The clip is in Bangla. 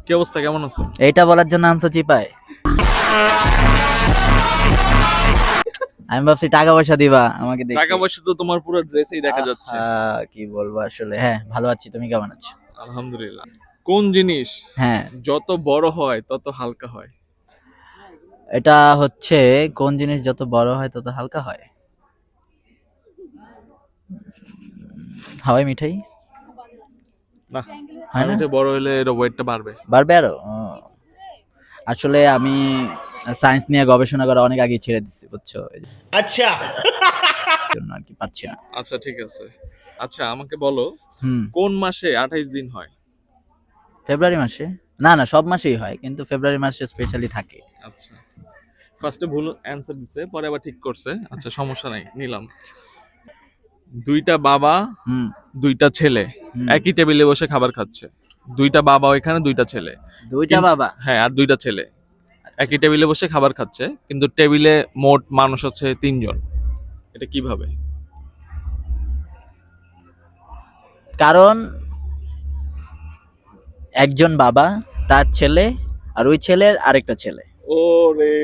কি অবস্থা, কেমন আছো? এইটা বলার জন্য আনছো চিপায়? আমি ভাবছি টাকা পয়সা দিবা আমাকে দেখে। টাকা পয়সা তো তোমার পুরো ড্রেসেই দেখা যাচ্ছে। কি বলবো আসলে। হ্যাঁ, ভালো আছি, তুমি কেমন আছো? আলহামদুলিল্লাহ। কোন জিনিস হ্যাঁ, যত বড় হয় তত হালকা হয়? এটা হচ্ছে কোন জিনিস যত বড় হয় তত হালকা হয়? হাওয়াই মিঠাই। না, হয় না? আমি তো বড় হলে এর ওয়েটটা বাড়বে। বাড়বে আরো? আসলে আমি সায়েন্স নিয়ে গবেষণা করা অনেক আগে ছেড়ে দিচ্ছি, বুঝছো? এই अच्छा। জন্য আর কি পারছি না। আচ্ছা ঠিক আছে। আচ্ছা আমাকে বলো, হুম। কোন মাসে 28 দিন হয়? ফেব্রুয়ারি মাসে। না না, সব মাসেই হয়, কিন্তু ফেব্রুয়ারি মাসে স্পেশালি থাকে। আচ্ছা, ফার্স্টে ভুল অ্যান্সার দিছে, পরে আবার ঠিক করছে। আচ্ছা সমস্যা নাই, নিলাম। দুইটা বাবা, হুম দুইটা ছেলে হুম। একই টেবিলে বসে খাবার খাচ্ছে। দুইটা বাবা ওইখানে, দুইটা ছেলে। দুইটা বাবা। হ্যাঁ, আর দুইটা ছেলে একই টেবিলে বসে খাবার খাচ্ছে, কিন্তু টেবিলে মোট মানুষ আছে 3 জন। এটা কিভাবে? কারণ একজন বাবা, তার ছেলে, আর ওই ছেলের আরেকটা ছেলে। ওরে